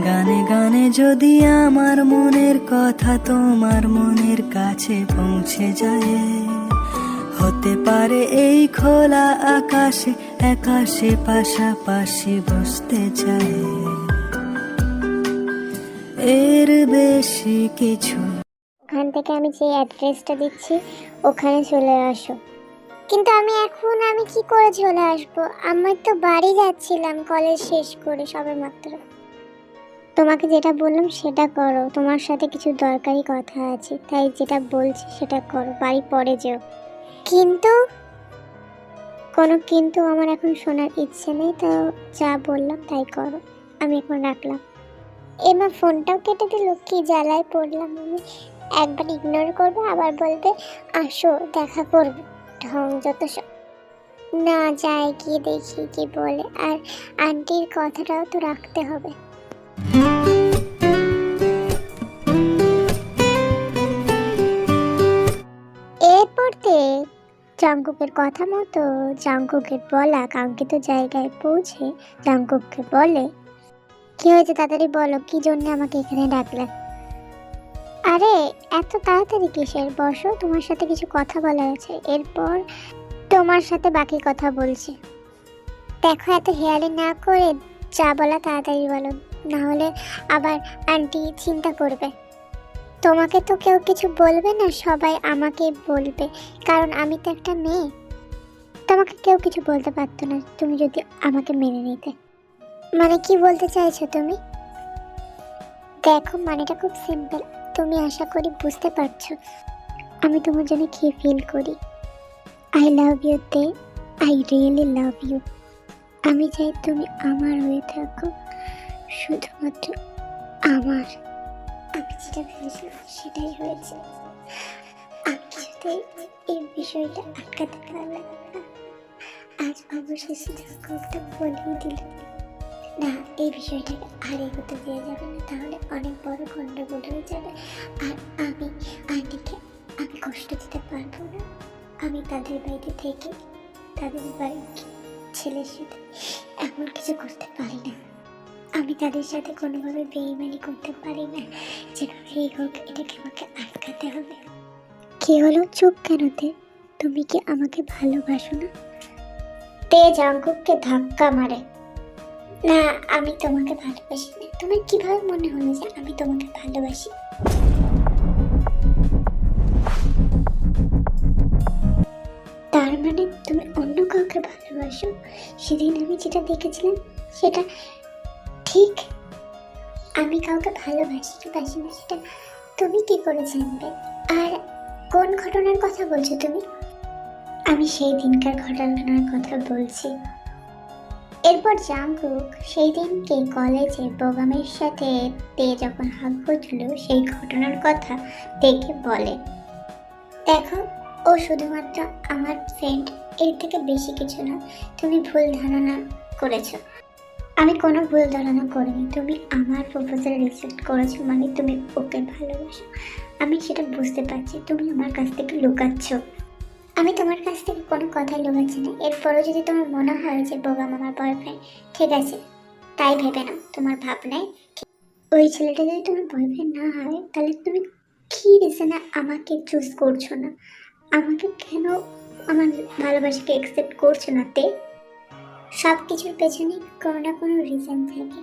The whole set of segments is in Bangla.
গানে গানে যদি আমার মনের কথা তোমার মনের কাছে পৌঁছে যায়, হতে পারে এই খোলা আকাশে আকাশে পাশাপাশি বসতে চায়, এর বেশি কিছু। ওখান থেকে আমি যে অ্যাড্রেসটা দিচ্ছি ওখানে চলে আসো। কিন্তু আমি কি করে চলে আসবো? আমি তো বাড়ি যাচ্ছিলাম কলেজ শেষ করে সবে মাত্র। তোমাকে যেটা বললাম সেটা করো, তোমার সাথে কিছু দরকারি কথা আছে, তাই যেটা বলছি সেটা করো, বাড়ি পরে যেও। কিন্তু কোনো কিন্তু আমার এখন শোনার ইচ্ছে নেই, তো যা বললাম তাই করো। আমি এখন রাখলাম। এবার ফোনটাও কেটে দিল, কি জ্বালায় পড়লাম আমি। একবার ইগনোর করবে, আবার বলবে আসো দেখা করবে, ঢং যত সব। না যায় গিয়ে দেখি কি বলে, আর আন্টির কথাটাও তো রাখতে হবে। এরপরতে জাংকুকের কথা মতো জাংকুকের বলা কাঙ্ক্ষিত জায়গায় পৌঁছে জাংকুককে বলে, কি হয়েছে তাড়াতাড়ি বলো, কি জন্য আমাকে এখানে ডাকলে? আরে এত তাড়াতাড়ি কিসের, বসো, তোমার সাথে কিছু কথা বলার আছে, এরপর তোমার সাথে বাকি কথা বলছি। দেখো এত হেয়ালি না করে যা বলা তাড়াতাড়ি বলো, না হলে আবার আন্টি চিন্তা করবে। তোমাকে তো কেউ কিছু বলবে না, সবাই আমাকে বলবে, কারণ আমি তো একটা মেয়ে। তোমাকে কেউ কিছু বলতে পারতো না তুমি যদি আমাকে মেনে নিতে। মানে কি বলতে চাইছো তুমি? দেখো মানেটা খুব সিম্পল, তুমি আশা করি বুঝতে পারছো আমি তোমার জন্য কি ফিল করি। আই লাভ ইউ তে, আই রিয়েলি লাভ ইউ। আমি চাই তুমি আমার হয়ে থাকো, শুধুমাত্র আমার। আমি যেটা ভেবেছিলাম সেটাই হয়েছে। আমি কিছুতেই এই বিষয়টা আটকাতে পারলাম না। আজ অবশেষে জাংকুকটা বলেই দিল, না এই বিষয়টাকে আর এগোতে দিয়ে যাবে না, তাহলে অনেক বড় গন্ডগোল হয়ে যাবে। আর আমি আন্টিকে আমি কষ্ট দিতে পারবো না। আমি তাদের বাড়িতে থেকে তাদের বাড়ির ছেলের সাথে এমন কিছু করতে পারি না। আমি তাদের সাথে কোনোভাবে বেইমানি করতে পারি না। যেভাবেই হোক এটাকে আমাকে আটকাতে হবে। কি হলো, চুপ কেন তে? তুমি কি আমাকে ভালোবাসো না? তে জাংকুককে ধাক্কা মারে। না আমি তোমাকে ভালোবাসি না। তোমার কিভাবে মনে হলো যে আমি তোমাকে ভালোবাসি? তার মানে তুমি অন্য কাউকে ভালোবাসো? সেদিন আমি যেটা দেখেছিলাম সেটা ঠিক? আমি কাউকে ভালোবাসি কি বাসি না সেটা তুমি কি করে জানবে? আর কোন ঘটনার কথা বলছো তুমি? আমি সেই দিনকার ঘটনার কথা বলছি। এরপর জাংকুক সেই দিনকে কলেজে বোগামের সাথে তে যখন হাত বসল সেই ঘটনার কথা তেকে বলে, দেখো ও শুধুমাত্র আমার ফ্রেন্ড, এর থেকে বেশি কিছু না। তুমি ভুল ধারণা করেছো। আমি কোনো ভুল ধারণা করিনি। তুমি আমার প্রপোজাল রিজেক্ট করেছো মানে তুমি ওকে ভালোবাসো। আমি সেটা বুঝতে পারছি, তুমি আমার কাছ থেকে লুকাচ্ছ। আমি তোমার কাছ থেকে কোনো কথাই লুকাচ্ছি না। এরপরও যদি তোমার মনে হয় যে বোগাম আমার বয়ফ্রেন্ড, ঠিক আছে তাই ভেবে নাও তোমার ভাবনায়। ওই ছেলেটা যদি তোমার বয়ফ্রেন্ড না হয় তাহলে তুমি কী রিজনে আমাকে চুজ করছো না? আমাকে কেন আমার ভালোবাসাকে অ্যাকসেপ্ট করছো না তে? সব কিছুর পেছনে কোনো না কোনো রিজন থাকে,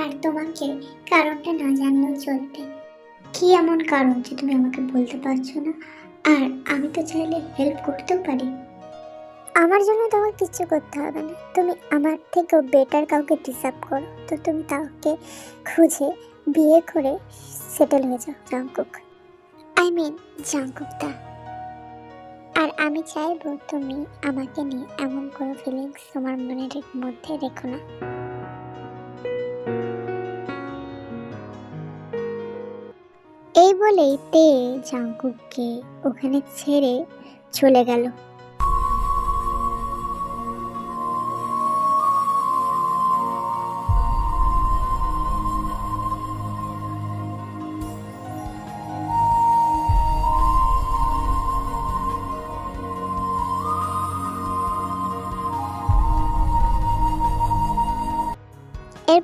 আর তোমাকে কারণটা না জানলেও চলবে। কি এমন কারণ যে তুমি আমাকে বলতে পারছো না? আর আমি তো চাইলে হেল্প করতেও পারি। আমার জন্য তোমার কিচ্ছু করতে হবে না। তুমি আমার থেকেও বেটার কাউকে ডিসার্ভ করো, তো তুমি তাকে খুঁজে বিয়ে করে সেটেল হয়ে যাও জাংকুক। আই মিন জাংকুক দা। আর আমি চাইবো তুমি আমাকে নিয়ে এমন কোনো ফিলিংস তোমার মনের মধ্যে রেখো না। এই বলেই তে জাংকুককে ওখানে ছেড়ে চলে গেল।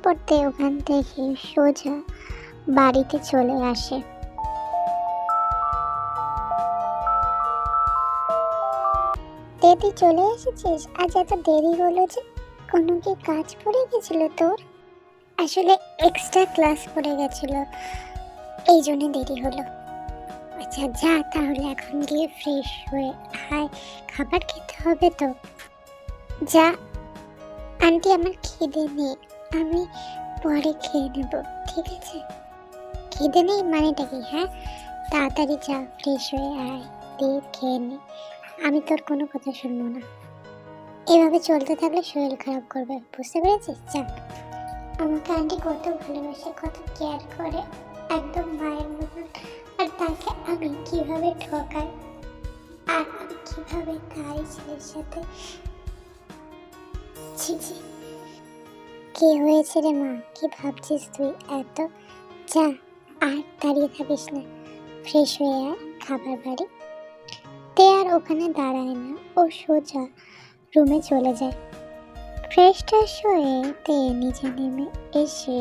পড়তে ওখান থেকে সোজা বাড়িতে চলে আসে। তুই চলে এসেছিস? আজ এত দেরি হলো যে, কোনো কি কাজ পড়ে গেছিল তোর? আসলে এক্সট্রা ক্লাস পড়ে গেছিল, এই জন্য দেরি হলো। আচ্ছা যা, তাহলে এখন গিয়ে ফ্রেশ হয়ে আয়, খাবার খেতে হবে তো। যা। আন্টি আমার খিদে নেই, আমি পরে খেয়ে নেব, ঠিক আছে? খিদে নেই মানেটা কি? হ্যাঁ, তাড়াতাড়ি যা, ফ্রেশ হয়ে আয়, দিয়ে খেয়ে নে। আমি তোর কোনো কথা শুনবো না। এভাবে চলতে থাকলে শরীর খারাপ করবে, বুঝতে পেরেছিস? যা। আমাকে আন্টি কত ভালোবাসে, কত কেয়ার করে, একদম মায়ের মতন। আর তাকে আমি কিভাবে ঠকাই, আর আমি কিভাবে তাই ছেলের সাথে। ছি ছি। কি হয়েছে রে মা? কি ভাবছিস তুই এত? যা, আর দাঁড়িয়ে থাকিস না, ফ্রেশ হয়ে আয়, খাবার বাড়ি। তে আর ওখানে দাঁড়ায় না, ও সোজা রুমে চলে যায়। ফ্রেশ ট্রেশ হয়ে তে নিচে নেমে এসে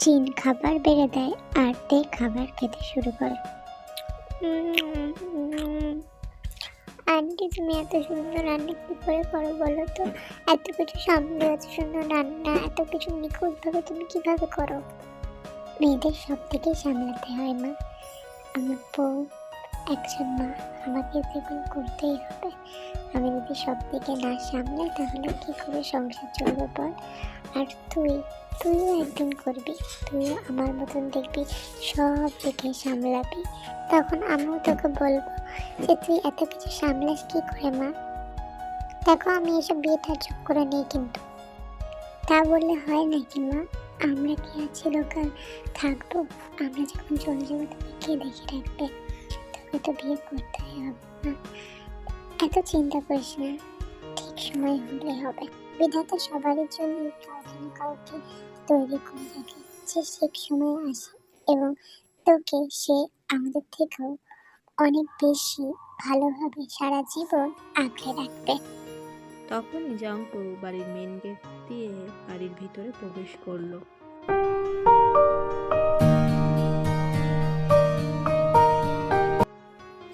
চিন খাবার বেড়ে দেয়, আর তে খাবার খেতে শুরু করে। আন্টি তুমি এত সুন্দর রান্না কি করে করো বলো তো? এত কিছু সামনে, এত সুন্দর রান্না, এত কিছু নিখুঁতভাবে তুমি কিভাবে করো? মেয়েদের সব থেকেই সামলাতে হয় মা, আমার বউ একজন মা, আমাকে যেগুলো করতেই হবে। আমি যদি সব দিকে না সামলাই তাহলে কি করে সংসার চলবে বল? আর তুইও একদিন করবি, তুইও আমার মতন দেখবি সব দিকে সামলাবি, তখন আমিও তোকে বলবো যে তুই এত কিছু সামলাস কি করে মা। দেখো আমি এসব বিয়ে তার চুপ করে নেই, কিন্তু তা বললে হয় নাকি মা? আমরা কি আর চিরকাল থাকবো? আমরা যখন চলে যাবো তোকে কে দেখে রাখবে? তোকে তো বিয়ে করতেই হবে না। এত চিন্তা করিস না, ঠিক সময় হলে হবে। বিধাতা সবারই জন্য কাউকে না কাউকে তৈরি করে রাখে, যে ঠিক সময় আসে এবং তোকে সে আমাদের থেকেও অনেক বেশি ভালোভাবে সারা জীবন আগলে রাখবে। তখনই জাঙ্কু বাড়ির মেন গেট দিয়ে বাড়ির ভিতরে প্রবেশ করলো।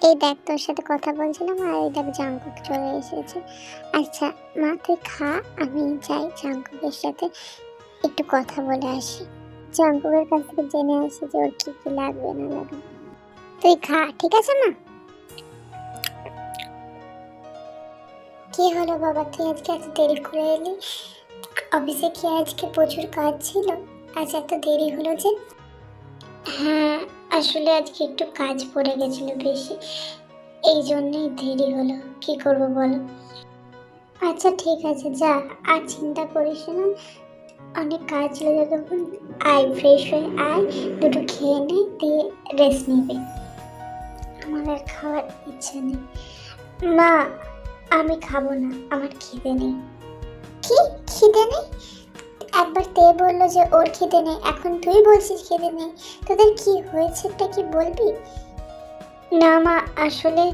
এই দেখ, তোর সাথে কথা বলছিলাম আর এই দেখ জাঙ্কুক চলে এসেছে। আচ্ছা মা তুই খা, আমি যাই জাঙ্কুকের সাথে একটু কথা বলে আসি, জাঙ্কুকের কাছ থেকে জেনে আসি যে ওর কি কি লাগবে না লাগবে। তুই খা, ঠিক আছে মা? কি হলো বাবা, তুই আজকে এত দেরি করে এলি? অফিসে কি আজকে প্রচুর কাজ ছিল? আজ এত দেরি হলো যে? হ্যাঁ, আসলে আজকে একটু কাজ পড়ে গেছিল বেশি, এই জন্যই দেরি হলো। কি করব বলো? আচ্ছা ঠিক আছে, যা, আর চিন্তা করিস না, অনেক কাজ ছিল যতক্ষণ। আয়, ফ্রেশ হয়ে আয়, দুটো খেয়ে নে, দিয়ে রেস্ট নিবি। আমার আর খাওয়ার ইচ্ছে নেই মা, আমি খাবো না, আমার খিদে নেই। কি খিদে নেই? একবার তে বললো যে ওর খিদে নেই, এখন তুই বলছিস খিদে নেই। তোদের কি হয়েছেটা কি বলবি? না মা, আসলে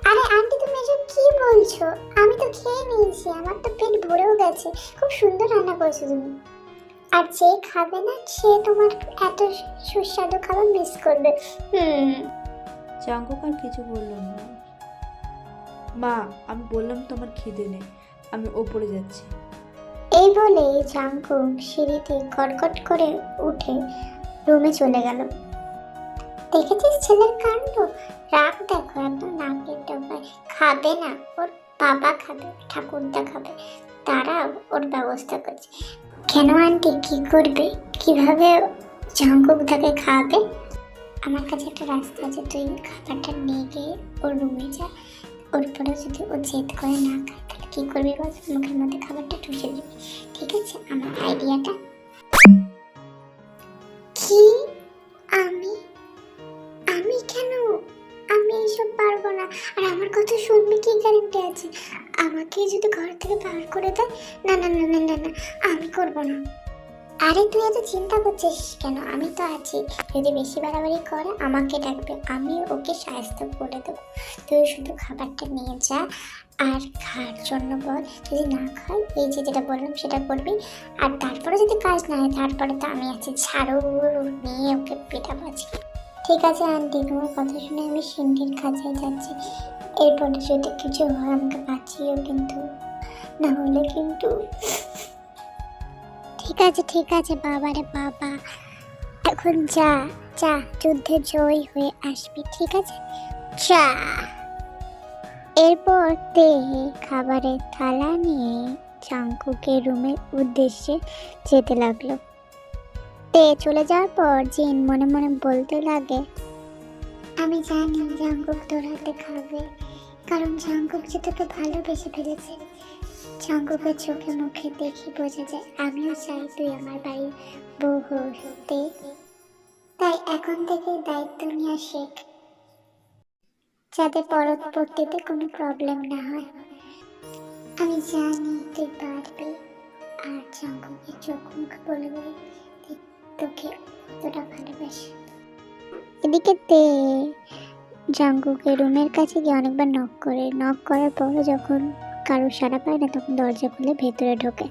আরে আন্টি তুমি এসব কি বলছো? আমি তো খেয়ে নিয়েছি, আমার তো পেট ভরেও গেছে, খুব সুন্দর রান্না করেছো তুমি। আর যে খাবে না সে তোমার এত সুস্বাদু খাবার মিস করবে। জাঙ্কুক আর কিছু বলল না। মা, আমি বললাম তো আমার খিদে নেই, আমি ওপরে যাচ্ছি। এই বলে জাঙ্কুক সিঁড়িতে কটকট করে উঠে রুমে চলে গেল। দেখেছিস ছেলের কাণ্ড? রাগ দেখো, একদম নাকের ডগায়। খাবে না, ওর বাবা খাবে, ঠাকুরদা খাবে, তারা ওর ব্যবস্থা করছে। কেন আন্টি, কি করবে? কিভাবে জাঙ্কুক তাকে খাওয়াবে? আমার কাছে একটা রাস্তা আছে, তুই খাবারটা নিয়ে গিয়ে ওর রুমে যা, ওর পরে যদি ও জেদ করে না খায় তাহলে কি করবি বল? মুখের মধ্যে খাবারটা ঠুসে দিবি, ঠিক আছে? আমার আইডিয়াটা কি? আমি আমি কেন? আমি এসব পারবো না। আর আমার কথা শুনবি কি গ্যারান্টি আছে? আমাকে যদি ঘর থেকে বার করে দেয়? না না না না না না, আমি করবো না। আরে তুই এত চিন্তা করছিস কেন, আমি তো আছি। যদি বেশি বাড়াবাড়ি করে আমাকে ডাকবে, আমি ওকে সাহায্য করে দেবো। তুই শুধু খাবারটা নিয়ে যা আর খাওয়ার জন্য বল। যদি না খাই এই যে যেটা বললাম সেটা করবি। আর তারপরে যদি কাজ না হয় তারপরে তো আমি আছি, ঝাড়ু নিয়ে ওকে পেটাবো আজকে। ঠিক আছে আন্টি, তোমার কথা শুনে আমি সিন্ধির কাছে যাচ্ছি। এরপরে যদি কিছু হয় আমাকে বাঁচিও কিন্তু, না হলে কিন্তু। ঠিক আছে বাবা রে বাবা, এখন যা যা, যুদ্ধে জয়ী হয়ে আসবি, ঠিক আছে যা। এরপর তে খাবারের থালা নিয়ে জাংকুকের রুমের উদ্দেশ্যে যেতে লাগলো। তে চলে যাওয়ার পর জিন মনে মনে বলতে লাগে, আমি জানি জাংকুক তোর হাতে খাবে, কারণ জাংকুক যে তোকে ভালোবেসে ফেলেছে। জাংকুকের চোখে মুখে দেখি বোঝা যায় আমিও চাই তুই আমার বাড়ির বউ হতে। তাই এখন থেকে দায়িত্ব নিয়ে শেখ, যাতে পরবর্তীতে কোনো প্রবলেম না হয়। আমি জানি তুই পারবি। আর জাংকুকের চোখ মুখ বলবে তোকে কতটা ভালোবাসে। এদিকে তে জাংকুকের রুমের কাছে গিয়ে অনেকবার নক করার পরও যখন কারো সাড়া পায় না তখন দরজা খুলে ভেতরে ঢোকে।